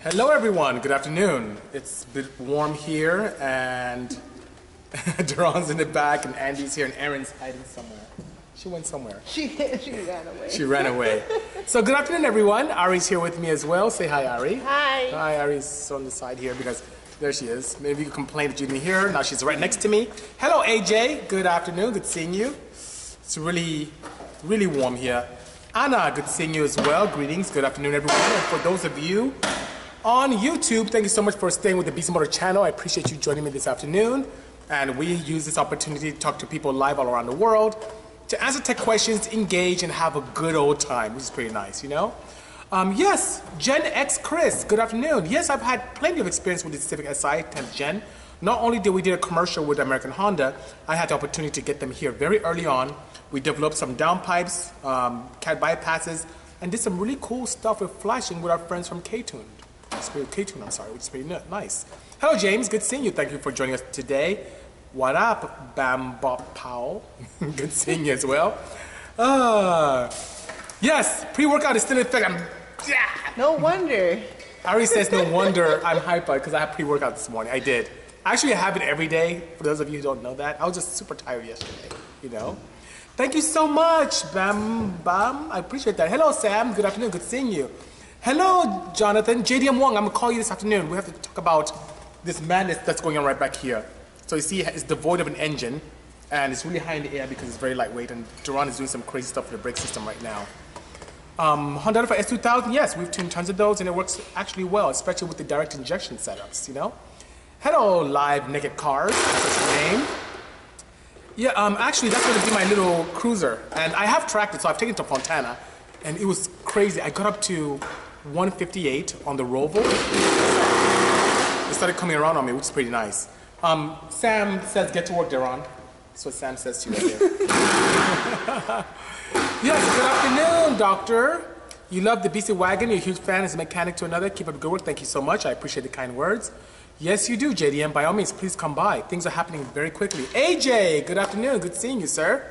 Hello everyone, good afternoon. It's a bit warm here and Duran's in the back and Andy's here and Erin's hiding somewhere. She went somewhere. She ran away. She ran away. So good afternoon everyone. Ari's here with me as well. Say hi, Ari. Hi. Hi, Ari's on the side here because there she is. Maybe you complained that you didn't hear her. Now she's right next to me. Hello AJ, good afternoon, good seeing you. It's really warm here. Anna, good seeing you as well. Greetings, good afternoon everyone. And for those of you on YouTube, thank you so much for staying with the Bisimoto channel. I appreciate you joining me this afternoon. And we use this opportunity to talk to people live all around the world, to answer tech questions, engage, and have a good old time, which is pretty nice, you know? Yes, Gen X Chris, good afternoon. Yes, I've had plenty of experience with the Civic Si 10th Gen. Not only did we do a commercial with American Honda, I had the opportunity to get them here very early on. We developed some downpipes, cat bypasses, and did some really cool stuff with flashing with our friends from K-Tune. K-Tune, I'm sorry, which is pretty nice. Hello, James. Good seeing you. Thank you for joining us today. What up, Bam Bop Powell? Good seeing you as well. Yes, pre-workout is still in effect. No wonder. Ari says no wonder I'm hyper because I had pre-workout this morning. I did. Actually, I have it every day. For those of you who don't know that, I was just super tired yesterday, you know. Thank you so much, Bam Bam. I appreciate that. Hello, Sam. Good afternoon. Good seeing you. Hello, Jonathan. JDM Wong, I'm going to call you this afternoon. We have to talk about this madness that's going on right back here. So you see, it's devoid of an engine, and it's really high in the air because it's very lightweight, and Duran is doing some crazy stuff with the brake system right now. Honda for S2000, yes, we've tuned tons of those, and it works actually well, especially with the direct injection setups, you know? Hello, Live Naked Cars, that's your name. Yeah, actually, that's going to be my little cruiser, and I have tracked it, so I've taken it to Fontana, and it was crazy. I got up to 158 on the Roval. It started coming around on me, which is pretty nice. Sam says, get to work, Duran. That's what Sam says to you right here. Yes, good afternoon, doctor. You love the BC wagon. You're a huge fan as a mechanic to another. Keep up the good work. Thank you so much. I appreciate the kind words. Yes, you do, JDM. By all means, please come by. Things are happening very quickly. AJ, good afternoon. Good seeing you, sir.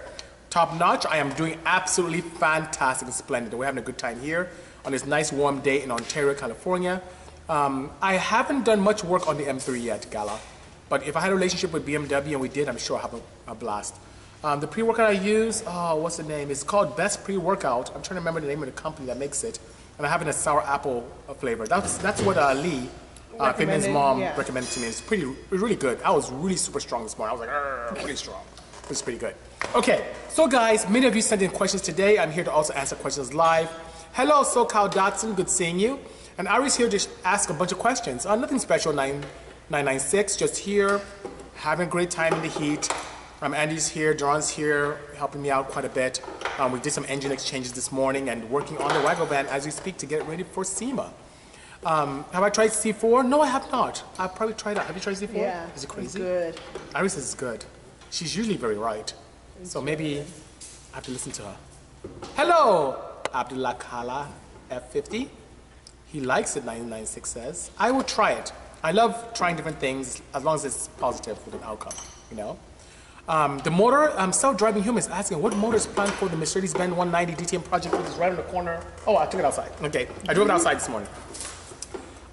Top notch. I am doing absolutely fantastic and splendid. We're having a good time here on this nice warm day in Ontario, California. I haven't done much work on the M3 yet, Gala. But if I had a relationship with BMW, and we did, I'm sure I'll have a blast. The pre-workout I use, what's the name? It's called Best Pre-Workout. I'm trying to remember the name of the company that makes it. And I have it in a sour apple flavor. That's what Lee, Fabian's mom, recommended to me. It's really good. I was really super strong this morning. I was like, really strong. It was pretty good. Okay, so guys, many of you sent in questions today. I'm here to also answer questions live. Hello, SoCal Dotson, good seeing you. And Ari's here to ask a bunch of questions. Nothing special, 996, just here, having a great time in the heat. Andy's here, Duran's here, helping me out quite a bit. We did some engine exchanges this morning and working on the Waggle van as we speak to get ready for SEMA. Have I tried C4? No, I have not. I've probably tried it. Have you tried C4? Yeah. Is it crazy? It's good. Iris says it's good. She's usually very right. So maybe I have to listen to her. Hello, Abdullah Khala F50. He likes it, 996 says. I will try it. I love trying different things as long as it's positive with an outcome, you know? The motor, self-driving human is asking, what motor is planned for the Mercedes-Benz 190 DTM project, which is right on the corner? Oh, I took it outside. Okay, I drove it outside this morning.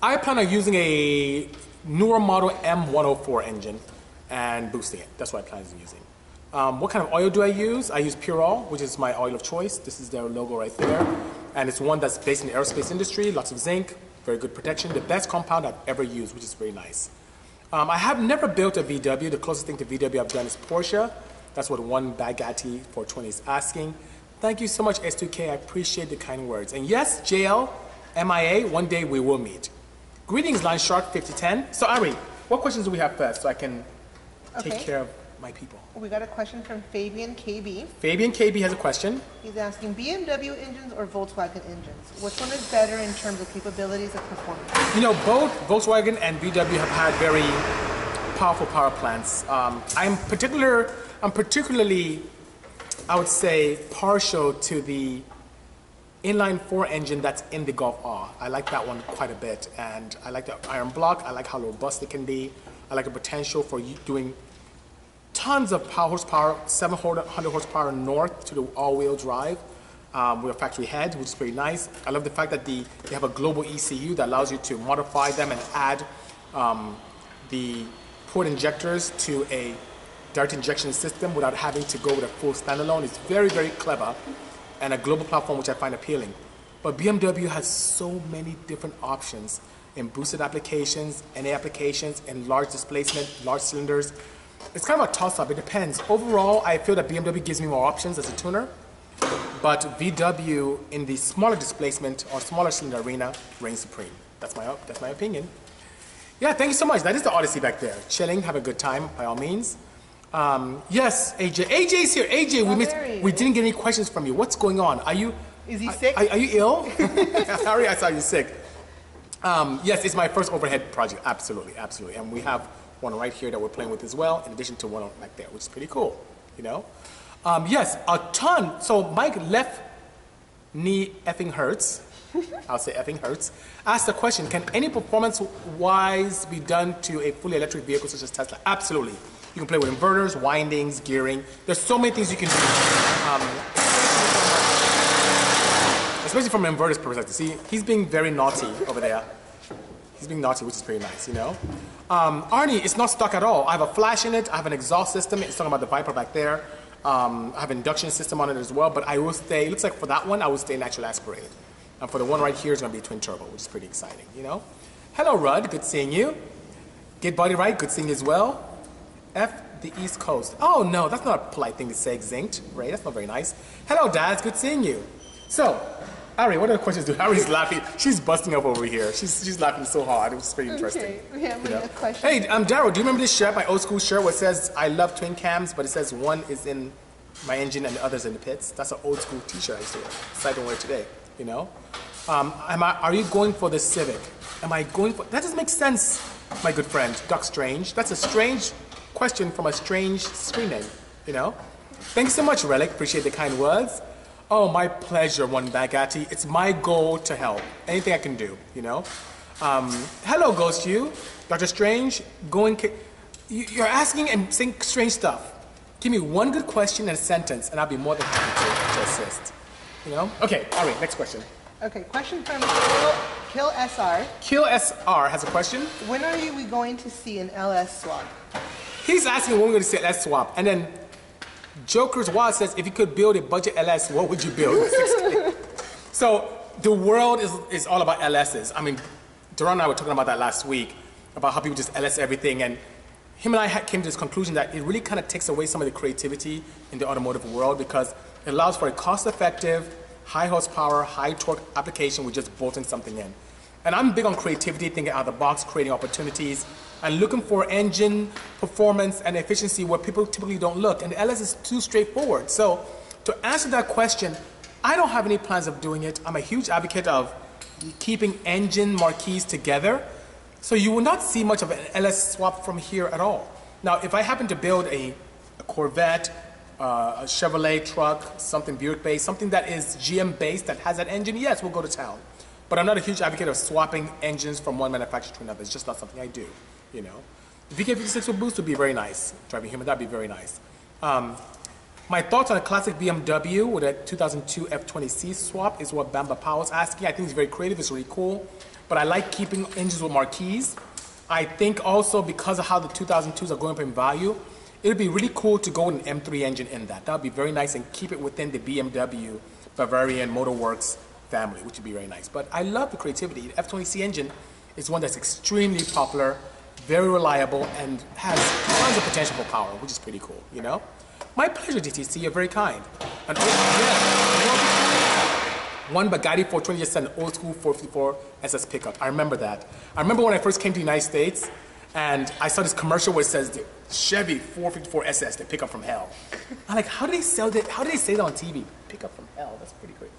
I plan on using a newer model M104 engine and boosting it. That's what I plan on using. What kind of oil do I use? I use Pure Oil, which is my oil of choice. This is their logo right there. And it's one that's based in the aerospace industry, lots of zinc, very good protection, the best compound I've ever used, which is very nice. I have never built a VW. The closest thing to VW I've done is Porsche. That's what one Bagatti 420 is asking. Thank you so much, S2K. I appreciate the kind words. And yes, JL, MIA, one day we will meet. Greetings, Line Shark 5010. So Ari, what questions do we have first so I can take care of my people? We got a question from Fabian KB. Fabian KB has a question. He's asking BMW engines or Volkswagen engines? Which one is better in terms of capabilities and performance? You know, both Volkswagen and VW have had very powerful power plants. I'm particularly, I would say, partial to the inline 4 engine that's in the Golf R. I like that one quite a bit, and I like the iron block. I like how robust it can be. I like the potential for doing tons of power horsepower, 700 horsepower north to the all-wheel drive. with a factory head, which is pretty nice. I love the fact that they have a global ECU that allows you to modify them and add the port injectors to a direct injection system without having to go with a full standalone. It's very, very clever and a global platform which I find appealing. But BMW has so many different options in boosted applications, NA applications, and large displacement, large cylinders. It's kind of a toss-up, it depends. Overall, I feel that BMW gives me more options as a tuner, but VW in the smaller displacement or smaller cylinder arena reigns supreme. That's my opinion. Yeah, thank you so much. That is the Odyssey back there. Chilling, have a good time, by all means. Yes, AJ. AJ's here. AJ, we didn't get any questions from you. What's going on? Is he sick? Are you ill? Harry, I saw you sick. Yes, it's my first overhead project. Absolutely, absolutely. And we have one right here that we're playing with as well, in addition to one back there, which is pretty cool, you know? Yes, a ton. So Mike left knee effing hurts. I'll say effing hurts. Asked the question, can any performance-wise be done to a fully electric vehicle such as Tesla? Absolutely. You can play with inverters, windings, gearing. There's so many things you can do. Especially from an inverter's perspective. See, he's being very naughty over there. He's being naughty, which is pretty nice, you know? Arnie, it's not stuck at all. I have a flash in it. I have an exhaust system. It's talking about the Viper back there. I have an induction system on it as well, but I will stay, it looks like for that one, I will stay naturally aspirated. And for the one right here, it's going to be a twin turbo, which is pretty exciting, you know? Hello, Rudd. Good seeing you. Get body right. Good seeing you as well. F the East Coast. Oh, no, that's not a polite thing to say, Zinct, Ray. That's not very nice. Hello, Dads. Good seeing you. So, Ari, what other questions do? Ari's laughing. She's busting up over here. She's laughing so hard. It was pretty interesting. Okay, we have a question. Hey, Daryl, do you remember this shirt, my old school shirt, where it says, I love twin cams, but it says one is in my engine and the other's in the pits? That's an old school t-shirt I used to wear. So I don't wear it today, you know? Are you going for the Civic? Am I going for... That doesn't make sense, my good friend, Doc Strange. That's a strange question from a strange screen name, you know? Thank you so much, Relic. Appreciate the kind words. Oh, my pleasure, One Bagatti. It's my goal to help. Anything I can do, you know? Hello, Ghost You. Dr. Strange, you're asking and saying strange stuff. Give me one good question and a sentence, and I'll be more than happy to assist. You know? Okay, all right, next question. Okay, question from Kill SR. Kill SR has a question. When are we going to see an LS swap? He's asking when we're going to see an LS swap, and then Joker's Wild says, if you could build a budget LS, what would you build? So the world is all about LSs. I mean, Duran and I were talking about that last week, about how people just LS everything, and him and I came to this conclusion that it really kind of takes away some of the creativity in the automotive world because it allows for a cost-effective, high horsepower, high torque application with just bolting something in. And I'm big on creativity, thinking out of the box, creating opportunities, and looking for engine performance and efficiency where people typically don't look. And the LS is too straightforward. So to answer that question, I don't have any plans of doing it. I'm a huge advocate of keeping engine marquees together. So you will not see much of an LS swap from here at all. Now, if I happen to build a Corvette, a Chevrolet truck, something Buick-based, something that is GM-based that has that engine, yes, we'll go to town. But I'm not a huge advocate of swapping engines from one manufacturer to another. It's just not something I do, you know. The VK56 with boost would be very nice. Driving him, that'd be very nice. My thoughts on a classic BMW with a 2002 F20C swap is what Bamba Powell's asking. I think it's very creative, it's really cool. But I like keeping engines with marquees. I think also because of how the 2002s are going up in value, it would be really cool to go with an M3 engine in that. That would be very nice and keep it within the BMW Bavarian Motorworks family, which would be very nice. But I love the creativity. The F20C engine is one that's extremely popular, very reliable, and has tons of potential for power, which is pretty cool, you know? My pleasure, DTC. You're very kind. And one Bugatti 420 just sent an old school 454 SS pickup. I remember that. I remember when I first came to the United States, and I saw this commercial where it says the Chevy 454 SS, the pickup from hell. I'm like, how do they sell that? How do they say that on TV? Pickup from hell. That's pretty great.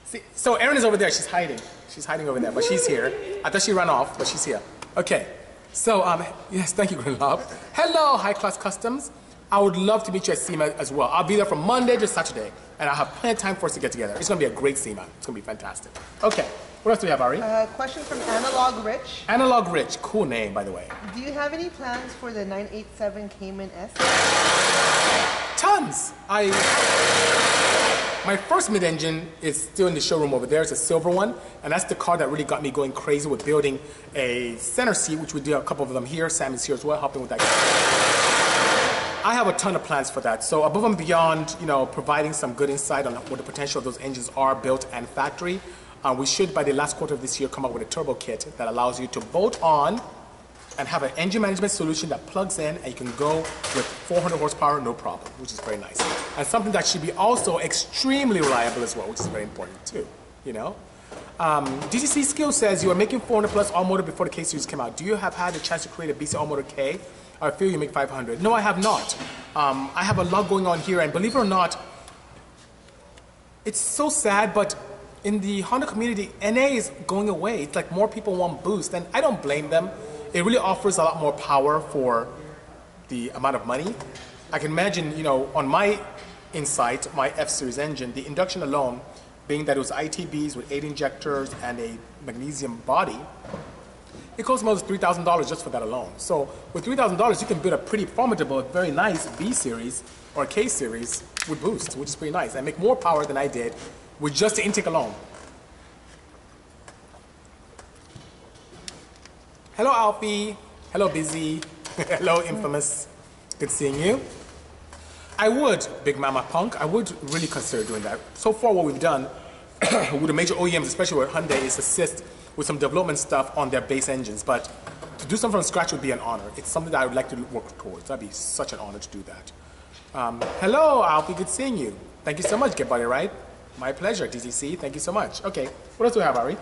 See, so Erin is over there. She's hiding. She's hiding over there, but she's here. I thought she ran off, but she's here. Okay. So, yes, thank you, Greenlove. Hello, High Class Customs. I would love to meet you at SEMA as well. I'll be there from Monday to Saturday, and I'll have plenty of time for us to get together. It's going to be a great SEMA. It's going to be fantastic. Okay. What else do we have, Ari? Question from Analog Rich. Analog Rich. Cool name, by the way. Do you have any plans for the 987 Cayman S? Tons. My first mid-engine is still in the showroom over there. It's a silver one, and that's the car that really got me going crazy with building a center seat, which we do a couple of them here. Sam is here as well, helping with that. I have a ton of plans for that. So above and beyond, providing some good insight on what the potential of those engines are built and factory, we should, by the last quarter of this year, come up with a turbo kit that allows you to bolt on and have an engine management solution that plugs in and you can go with 400 horsepower, no problem, which is very nice. And something that should be also extremely reliable as well, which is very important too, DCC Skill says you are making 400 plus all motor before the K series came out. Do you have had a chance to create a BC all motor K? I feel you make 500. No, I have not. I have a lot going on here, and believe it or not, it's so sad, but in the Honda community, NA is going away. It's like more people want boost, and I don't blame them. It really offers a lot more power for the amount of money. I can imagine, on my Insight, my F-Series engine, the induction alone, being that it was ITBs with 8 injectors and a magnesium body, it costs almost $3,000 just for that alone. So with $3,000, you can build a pretty formidable, very nice B-Series or K Series with boost, which is pretty nice, and make more power than I did with just the intake alone. Hello, Alfie. Hello, Busy. Hello, Infamous. Good seeing you. I would, Big Mama Punk, I would really consider doing that. So far, what we've done with the major OEMs, especially with Hyundai, is assist with some development stuff on their base engines. But to do something from scratch would be an honor. It's something that I would like to work towards. That'd be such an honor to do that. Hello, Alfie. Good seeing you. Thank you so much, Get Body Right. My pleasure, DCC. Thank you so much. Okay, what else do we have, Ari?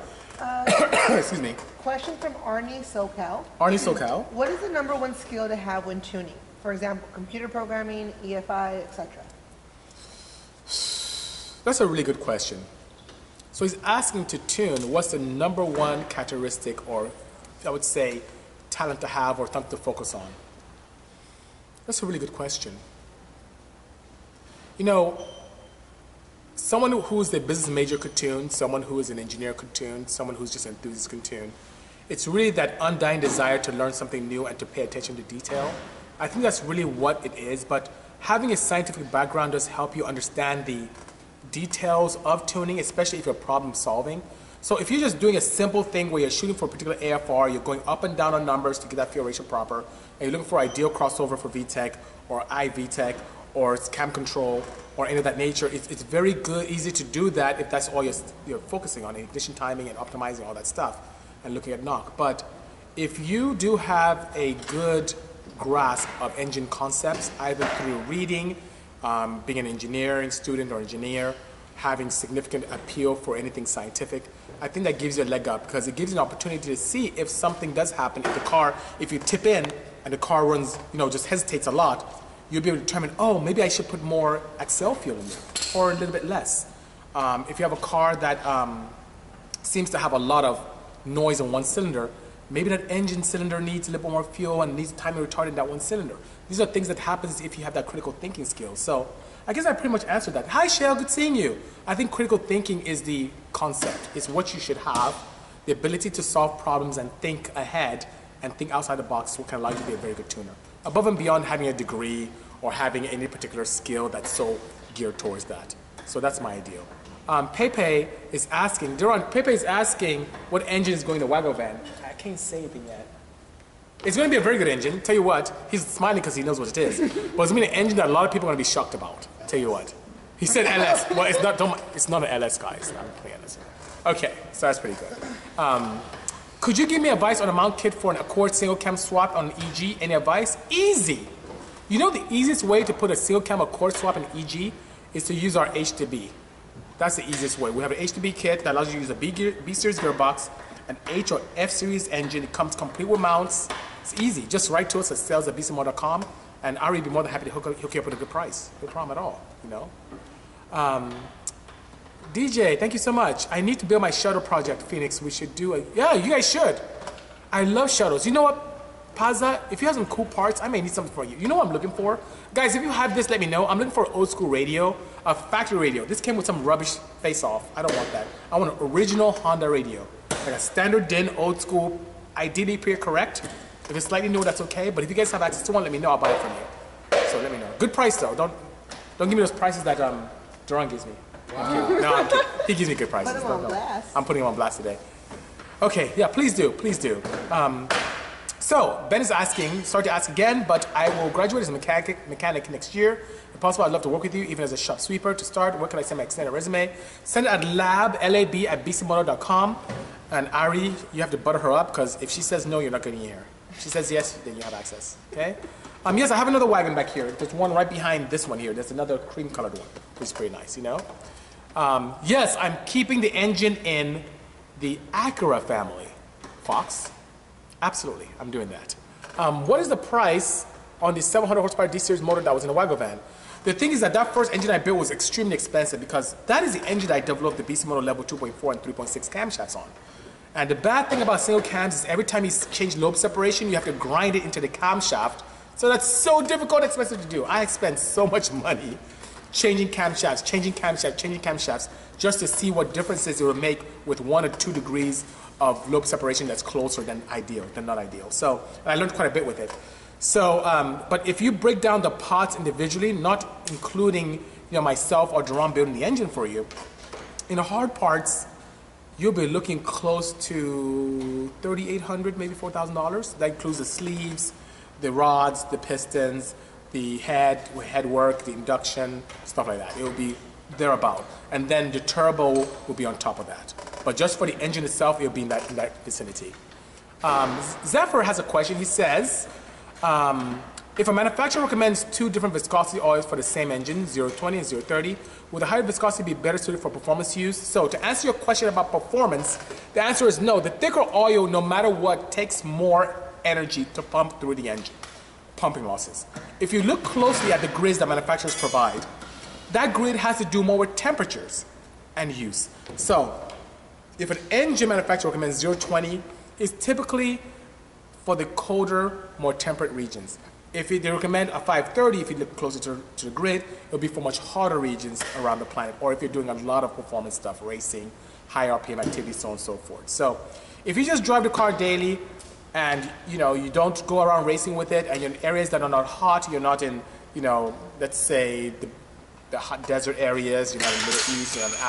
Excuse me. Question from Arnie SoCal. Arnie SoCal. What is the #1 skill to have when tuning? For example, computer programming, EFI, etc. That's a really good question. So he's asking to tune, what's the #1 characteristic, or I would say talent to have or something to focus on? That's a really good question. Someone who's a business major could tune, someone who is an engineer could tune, someone who's just an enthusiast could tune. It's really that undying desire to learn something new and to pay attention to detail. I think that's really what it is, but having a scientific background does help you understand the details of tuning, especially if you're problem solving. So if you're just doing a simple thing where you're shooting for a particular AFR, you're going up and down on numbers to get that fuel ratio proper, and you're looking for ideal crossover for VTEC or iVTEC or cam control or any of that nature, it's very good, easy to do that if that's all you're focusing on, ignition timing and optimizing all that stuff and looking at knock. But if you do have a good grasp of engine concepts, either through reading, being an engineering student or engineer, having significant appeal for anything scientific, I think that gives you a leg up because it gives you an opportunity to see if something does happen. If you tip in and the car runs, just hesitates a lot, you'll be able to determine, oh, maybe I should put more Excel fuel in there or a little bit less. If you have a car that seems to have a lot of noise in one cylinder, maybe that engine cylinder needs a little bit more fuel and needs timing retardant in that one cylinder. These are things that happens if you have that critical thinking skill. So I guess I pretty much answered that. Hi, Shell, good seeing you. I think critical thinking is the concept. It's what you should have, the ability to solve problems and think ahead and think outside the box, what can allow you to be a very good tuner. Above and beyond having a degree or having any particular skill that's so geared towards that. So that's my ideal. Pepe is asking, Duran, Pepe is asking what engine is going to Wago van. I can't say anything yet. It's going to be a very good engine. Tell you what, he's smiling because he knows what it is. But it's going to be an engine that a lot of people are going to be shocked about. Tell you what. He said LS. Well, it's not an LS, guys. I'm playing LS. Okay, so that's pretty good. Could you give me advice on a mount kit for an Accord single cam swap on an EG? Any advice? Easy. The easiest way to put a single cam Accord swap in EG is to use our H2B. That's the easiest way. We have an H2B kit that allows you to use a B series gearbox, an H or F series engine. It comes complete with mounts. It's easy. Just write to us at sales@bisimoto.com, and I'll be more than happy to hook you up with a good price. No problem at all. DJ, thank you so much. I need to build my shuttle project, Phoenix. We should do it. Yeah, you guys should. I love shuttles. You know what, Paza? If you have some cool parts, I may need something for you. You know what I'm looking for? Guys, if you have this, let me know. I'm looking for an old school radio, a factory radio. This came with some rubbish face-off. I don't want that. I want an original Honda radio. Like a standard DIN, old school, ideally period correct. If it's slightly new, that's okay. But if you guys have access to one, let me know. I'll buy it from you. So let me know. Good price, though. Don't give me those prices that Duran gives me. Wow. No, I'm kidding. He gives me good prices. Put him on blast. I'm putting him on blast today. Okay, yeah, please do, please do. So, Ben is asking, sorry to ask again, but I will graduate as a mechanic next year. If possible, I'd love to work with you, even as a shop sweeper. To start, where can I send my extended resume? Send it at lab@bisimoto.com. And Ari, you have to butter her up, because if she says no, you're not getting here. If she says yes, then you have access, okay? Yes, I have another wagon back here. There's one right behind this one here. There's another cream-colored one, which is pretty nice, you know? Yes, I'm keeping the engine in the Acura family. Fox? Absolutely, I'm doing that. What is the price on the 700 horsepower D-Series motor that was in the wagon van? The thing is that that first engine I built was extremely expensive because that is the engine that I developed the Bisimoto level 2.4 and 3.6 camshafts on. And the bad thing about single cams is every time you change lobe separation, you have to grind it into the camshaft. So that's so difficult and expensive to do. I spent so much money changing camshafts, just to see what differences it would make with 1 or 2 degrees of lobe separation that's closer than not ideal. So I learned quite a bit with it. So, but if you break down the parts individually, not including myself or Jerome building the engine for you, in the hard parts, you'll be looking close to $3,800, maybe $4,000. That includes the sleeves, the rods, the pistons, the head work, the induction, stuff like that. It will be thereabout. And then the turbo will be on top of that. But just for the engine itself, it'll be in that vicinity. Zephyr has a question. He says, if a manufacturer recommends 2 different viscosity oils for the same engine, 020 and 030, would the higher viscosity be better suited for performance use? So to answer your question about performance, the answer is no. The thicker oil, no matter what, takes more energy to pump through the engine. Pumping losses. If you look closely at the grids that manufacturers provide, that grid has to do more with temperatures and use. So if an engine manufacturer recommends 020, it's typically for the colder, more temperate regions. If they recommend a 530, if you look closer to the grid, it'll be for much hotter regions around the planet, or if you're doing a lot of performance stuff, racing, high RPM activity, so on and so forth. So if you just drive the car daily and you don't go around racing with it, and you're in areas that are not hot, you're not in, let's say the hot desert areas, you're not in the Middle East, you're not in